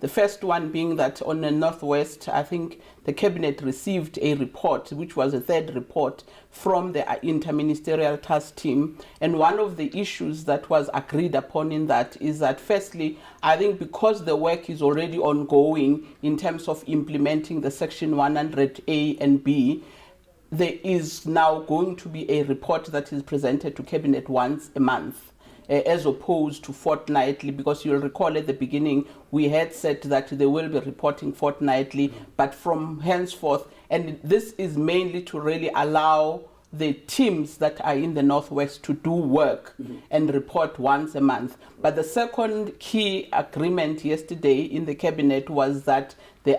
The first one being that on the Northwest, I think the Cabinet received a report, which was a third report from the Interministerial Task Team. And one of the issues that was agreed upon in that is that, firstly, I think because the work is already ongoing in terms of implementing the Section 100A and B, there is now going to be a report that is presented to Cabinet once a month, as opposed to fortnightly, because you'll recall at the beginning we had said that they will be reporting fortnightly, but from henceforth, and this is mainly to really allow the teams that are in the Northwest to do work and report once a month. But the second key agreement yesterday in the Cabinet was that the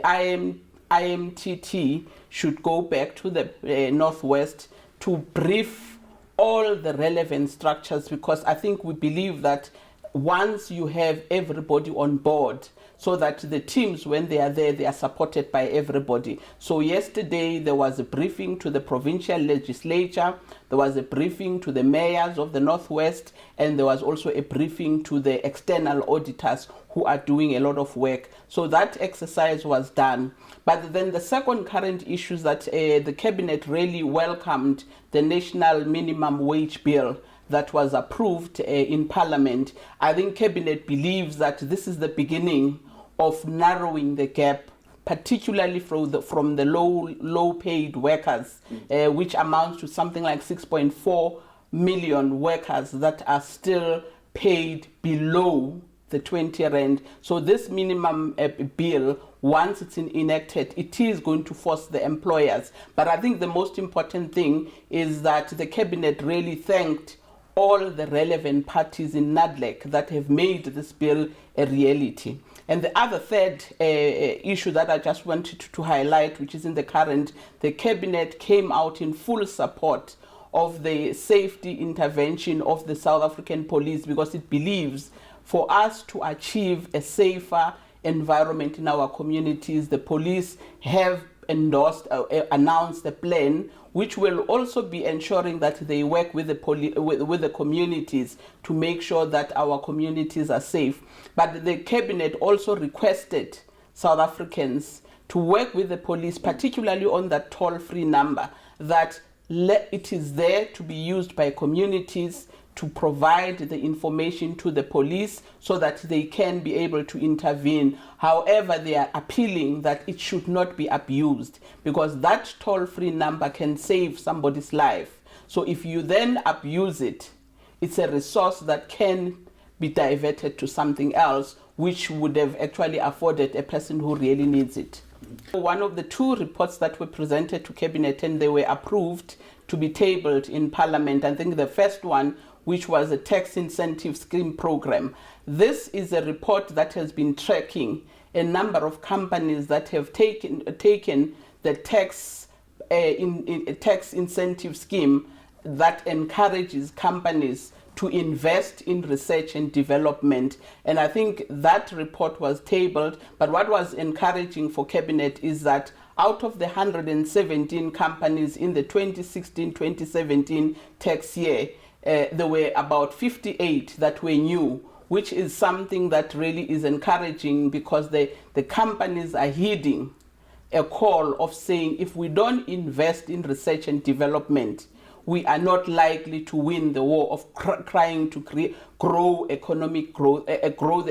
IMTT should go back to the Northwest to brief all the relevant structures, because I think we believe that once you have everybody on board, so that the teams, when they are there, they are supported by everybody. So yesterday there was a briefing to the provincial legislature, there was a briefing to the mayors of the Northwest, and there was also a briefing to the external auditors who are doing a lot of work. So that exercise was done. But then the second current issue is that the Cabinet really welcomed the National Minimum Wage Bill that was approved in Parliament. I think Cabinet believes that this is the beginning of narrowing the gap, particularly from the low paid workers, which amounts to something like 6.4 million workers that are still paid below the 20 rand. So this minimum bill, once it's enacted, it is going to force the employers. But I think the most important thing is that the Cabinet really thanked all the relevant parties in NADLEC that have made this bill a reality. And the other third issue that I just wanted to highlight, which is in the current, the Cabinet came out in full support of the safety intervention of the South African police, because it believes for us to achieve a safer environment in our communities, the police have announced a plan which will also be ensuring that they work with the communities to make sure that our communities are safe. But the Cabinet also requested South Africans to work with the police, particularly on that toll-free number, that it is there to be used by communities to provide the information to the police so that they can be able to intervene. However, they are appealing that it should not be abused, because that toll-free number can save somebody's life. So if you then abuse it, it's a resource that can be diverted to something else, which would have actually afforded a person who really needs it. One of the two reports that were presented to Cabinet, and they were approved to be tabled in Parliament, I think the first one, which was a tax incentive scheme program. This is a report that has been tracking a number of companies that have taken the tax incentive scheme that encourages companies to invest in research and development. And I think that report was tabled, but what was encouraging for Cabinet is that out of the 117 companies in the 2016-2017 tax year, there were about 58 that were new, which is something that really is encouraging, because the companies are heeding a call of saying, if we don't invest in research and development, we are not likely to win the war of trying to grow the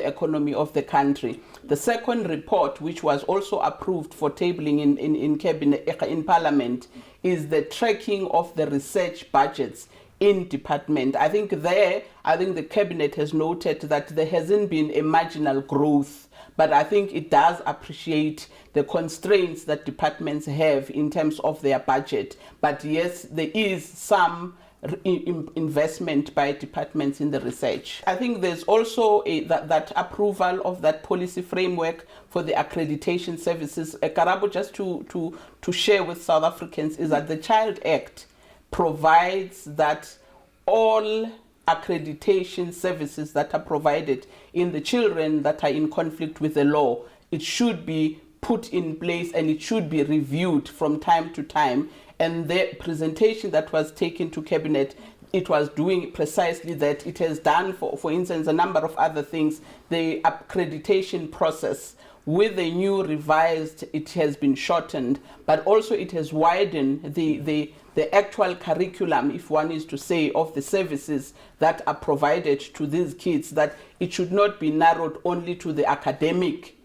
economy of the country. The second report, which was also approved for tabling in Cabinet, in Parliament, is the tracking of the research budgets in department. I think the Cabinet has noted that there hasn't been a marginal growth, but I think it does appreciate the constraints that departments have in terms of their budget. But yes, there is some investment by departments in the research. I think there's also that approval of that policy framework for the accreditation services. Karabo, just to share with South Africans, is that the Child Act provides that all accreditation services that are provided in the children that are in conflict with the law, it should be put in place and it should be reviewed from time to time. And the presentation that was taken to Cabinet it was doing precisely that. It has done, for instance, a number of other things. The accreditation process with the new revised, it has been shortened, but also it has widened the actual curriculum, if one is to say, of the services that are provided to these kids, that it should not be narrowed only to the academic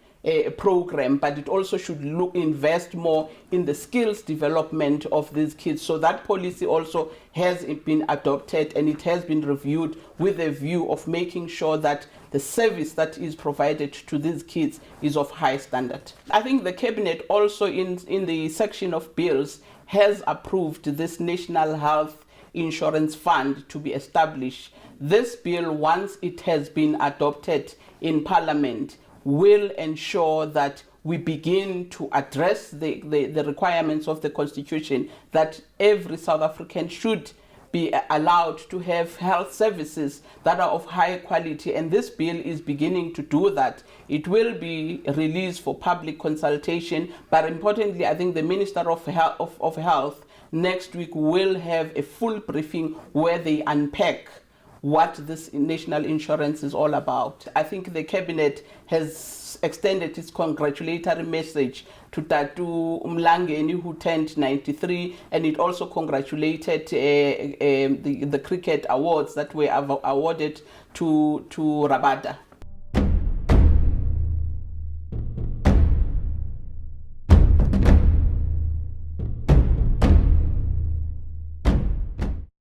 program, but it also should invest more in the skills development of these kids. So that policy also has been adopted, and it has been reviewed with a view of making sure that the service that is provided to these kids is of high standard. I think the Cabinet also in the section of bills has approved this National Health Insurance Fund to be established. This bill, once it has been adopted in Parliament, will ensure that we begin to address the requirements of the Constitution, that every South African should be allowed to have health services that are of high quality, and this bill is beginning to do that. It will be released for public consultation, but importantly, I think the Minister of Health next week will have a full briefing where they unpack what this national insurance is all about. I think the Cabinet has extended its congratulatory message to Tatu Mlangeni, who turned 93, and it also congratulated the cricket awards that were awarded to Rabada.